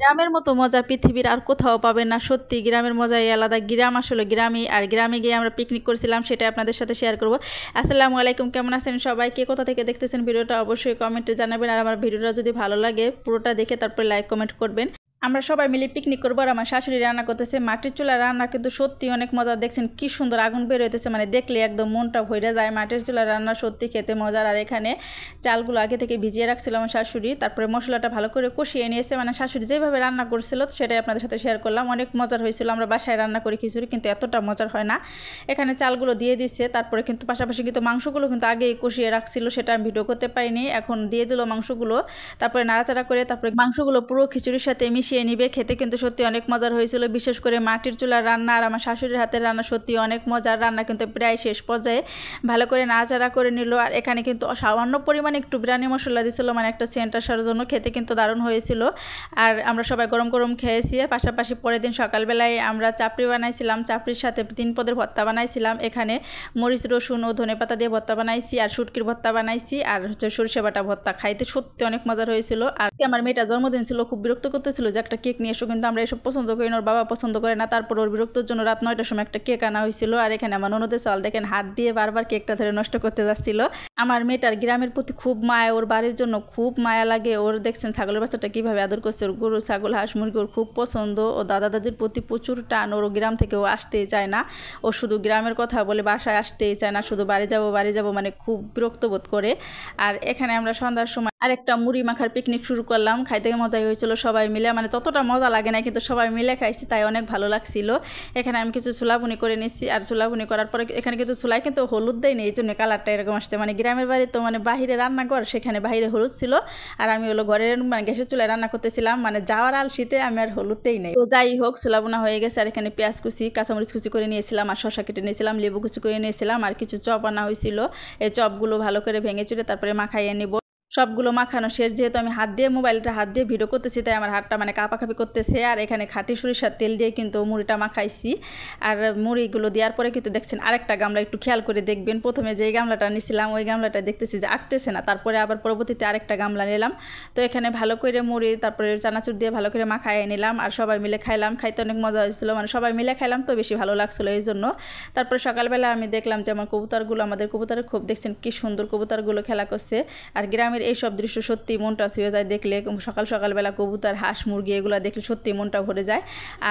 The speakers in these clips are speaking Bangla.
গ্রামের মতো মজা পৃথিবীর আর কোথাও পাবেন না। সত্যি গ্রামের মজাই আলাদা। গ্রাম আসলে গ্রামই। আর গ্রামে গিয়ে আমরা পিকনিক করছিলাম, সেটাই আপনাদের সাথে শেয়ার করব। আসসালামু আলাইকুম, কেমন আছেন সবাই? কে কোথা থেকে দেখতেছেন ভিডিওটা অবশ্যই কমেন্টে জানাবেন। আর আমার ভিডিওটা যদি ভালো লাগে পুরোটা দেখে তারপরে লাইক কমেন্ট করবেন। আমরা সবাই মিলে পিকনিক করবো আর আমার শাশুড়ি রান্না করতেছে। মাটির চুলার রান্না কিন্তু সত্যি অনেক মজা। দেখছেন কি সুন্দর আগুন বের হইতেছে, মানে দেখলে একদম মনটা ভরে যায়। মাটির চুলার রান্না সত্যি খেতে মজার। আর এখানে চালগুলো আগে থেকে ভিজিয়ে রাখছিল আমার শাশুড়ি, তারপরে মশলাটা ভালো করে কষিয়ে নিয়েছে। মানে শাশুড়ি যেভাবে রান্না করছিল সেটাই আপনাদের সাথে শেয়ার করলাম। অনেক মজার হয়েছিল। আমরা বাসায় রান্না করি খিচুড়ি, কিন্তু এতটা মজার হয় না। এখানে চালগুলো দিয়ে দিচ্ছে, তারপরে কিন্তু পাশাপাশি কিন্তু মাংসগুলো কিন্তু আগেই কষিয়ে রাখছিল, সেটা আমি ভিডিও করতে পারিনি। এখন দিয়ে দিল মাংসগুলো, তারপরে নাড়াচাড়া করে তারপরে মাংসগুলো পুরো খিচুড়ির সাথে মিশিয়ে নিবে। খেতে কিন্তু সত্যি অনেক মজার হয়েছিল। বিশেষ করে মাটির চুলার রান্না আর আমার শাশুড়ির হাতের রান্না সত্যি অনেক মজার। রান্না কিন্তু প্রায় শেষ পর্যায়ে ভালো করে নাড়াচাড়া করে নিল। আর এখানে কিন্তু সামান্য পরিমাণে একটু বিরিয়ানি মশলা দিয়েছিল, মানে একটা সেন্ট আসার জন্য। খেতে কিন্তু দারুণ হয়েছিল। আর আমরা সবাই গরম গরম খেয়েছি। পাশাপাশি পরের দিন সকালবেলায় আমরা চাপড়ি বানাইছিলাম, চাপড়ির সাথে 3 পদের ভর্তা বানাইছিলাম। এখানে মরিচ রসুন ও ধনেপাতা দিয়ে ভর্তা বানাইছি, আর শুটকির ভর্তা বানাইছি, আর হচ্ছে সরষে বাটা ভর্তা। খাইতে সত্যি অনেক মজার হয়েছিল। আর আমার মেয়েটা জন্মদিন ছিল, খুব বিরক্ত করতেছিল যে একটা কেক নিয়ে এসো, কিন্তু আমরা এসব পছন্দ করি না, ওর বাবা পছন্দ করে না। তারপর ওর বিরক্তর জন্য রাত 9টার সময় একটা কেক আনা হয়েছিল। আর এখানে আমার ননদের চাল দেখেন হাত দিয়ে বারবার কেকটা ধরে নষ্ট করতে যাচ্ছিল। আমার মেয়েটার গ্রামের প্রতি খুব মায়া, ওর বাড়ির জন্য খুব মায়া লাগে ওর। দেখছেন ছাগলের বাচ্চাটা কিভাবে আদর করছে। ওর গরু ছাগল হাঁস মুরগি ওর খুব পছন্দ। ও দাদা দাদির প্রতি প্রচুর টান। ওর গ্রাম থেকে ও আসতেই চায় না। ও শুধু গ্রামের কথা বলে, বাসায় আসতেই চায় না, শুধু বাড়ি যাব মানে খুব বিরক্ত বোধ করে। আর এখানে আমরা সন্ধ্যার সময় আরেকটা মুড়ি মাখার পিকনিক শুরু করলাম। খাইতে মজাই হয়েছিল সবাই মিলে, মানে ততটা মজা লাগে না, কিন্তু সবাই মিলে খাইছি তাই অনেক ভালো লাগছিল। এখানে আমি কিছু ছোলাভুনি করে নিচ্ছি। আর ছোলাভুনি করার পরে এখানে কিন্তু ছোলায় কিন্তু হলুদ দেয় নেই, এই জন্য কালারটা এরকম আসছে। মানে গ্রামের বাড়ি তো মানে বাহিরে রান্নাঘর, সেখানে বাহিরে হলুদ ছিল, আর আমি হলো ঘরের মানে গ্যাসের চুলায় রান্না করতেছিলাম। মানে যাওয়ার আলসিতে আমি আর হলুদতেই নেই। তো যাই হোক, ছোলাভুনা হয়ে গেছে। আর এখানে পেঁয়াজ কুচি কাঁচামরিচ কুচি করে নিয়েছিলাম, আর শসা কেটে নিয়েছিলাম, লেবু কুচি করে নিয়েছিলাম, আর কিছু চপ আনা হয়েছিল। এই চপগুলো ভালো করে ভেঙে চুড়ে তারপরে মাখাইয়ে নিব। সবগুলো মাখানো শেষ। যেহেতু আমি হাত দিয়ে ভিডিও করতেছি, তাই আমার হাতটা মানে কাঁপাকাঁপি করতেছে। আর এখানে খাঁটি সরিষার তেল দিয়ে কিন্তু মুড়িটা মাখাইছি। আর মুড়িগুলো দেওয়ার পরে কিন্তু দেখছেন আরেকটা গামলা, একটু খেয়াল করে দেখবেন। প্রথমে যে গামলাটা নিছিলাম ওই গামলাটা দেখতেছি যে আটতেছে না, তারপরে আবার পরবর্তীতে আরেকটা গামলা নিলাম। তো এখানে ভালো করে মুড়ি তারপরে চানাচুর দিয়ে ভালো করে মাখাইয়ে নিলাম, আর সবাই মিলে খাইলাম। খাইতে অনেক মজা হয়েছিল, মানে সবাই মিলে খাইলাম তো বেশি ভালো লাগছিলো এই জন্য। তারপরে সকালবেলা আমি দেখলাম যে আমার কবুতরগুলো, আমাদের কবুতরের খুব দেখছেন কি সুন্দর কবুতরগুলো খেলা করছে। আর গ্রামের এইসব দৃশ্য সত্যি মনটা ছুঁয়ে যায় দেখলে। সকালবেলা কবুতর হাঁস মুরগি এগুলো দেখলে সত্যি মনটা ভরে যায়।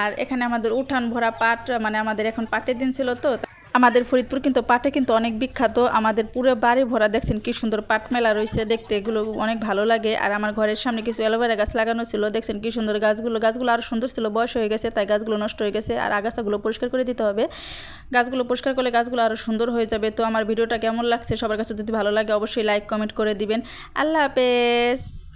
আর এখানে আমাদের উঠান ভরা পাট, মানে আমাদের এখন পাটের দিন ছিল তো। আমাদের ফরিদপুর কিন্তু পাটে কিন্তু অনেক বিখ্যাত। আমাদের পুরো বাড়ি ভরা দেখছেন কি সুন্দর পাট মেলা রয়েছে, দেখতে এগুলো অনেক ভালো লাগে। আর আমার ঘরের সামনে কিছু অ্যালোভেরা গাছ লাগানো ছিল, দেখছেন কি সুন্দর গাছগুলো আরও সুন্দর ছিল। বয়স হয়ে গেছে তাই গাছগুলো নষ্ট হয়ে গেছে, আর আগাছাগুলো পরিষ্কার করে দিতে হবে। গাছগুলো পরিষ্কার করলে গাছগুলো আরও সুন্দর হয়ে যাবে। তো আমার ভিডিওটা কেমন লাগছে সবার কাছে যদি ভালো লাগে অবশ্যই লাইক কমেন্ট করে দিবেন। আল্লাহ হাফেজ।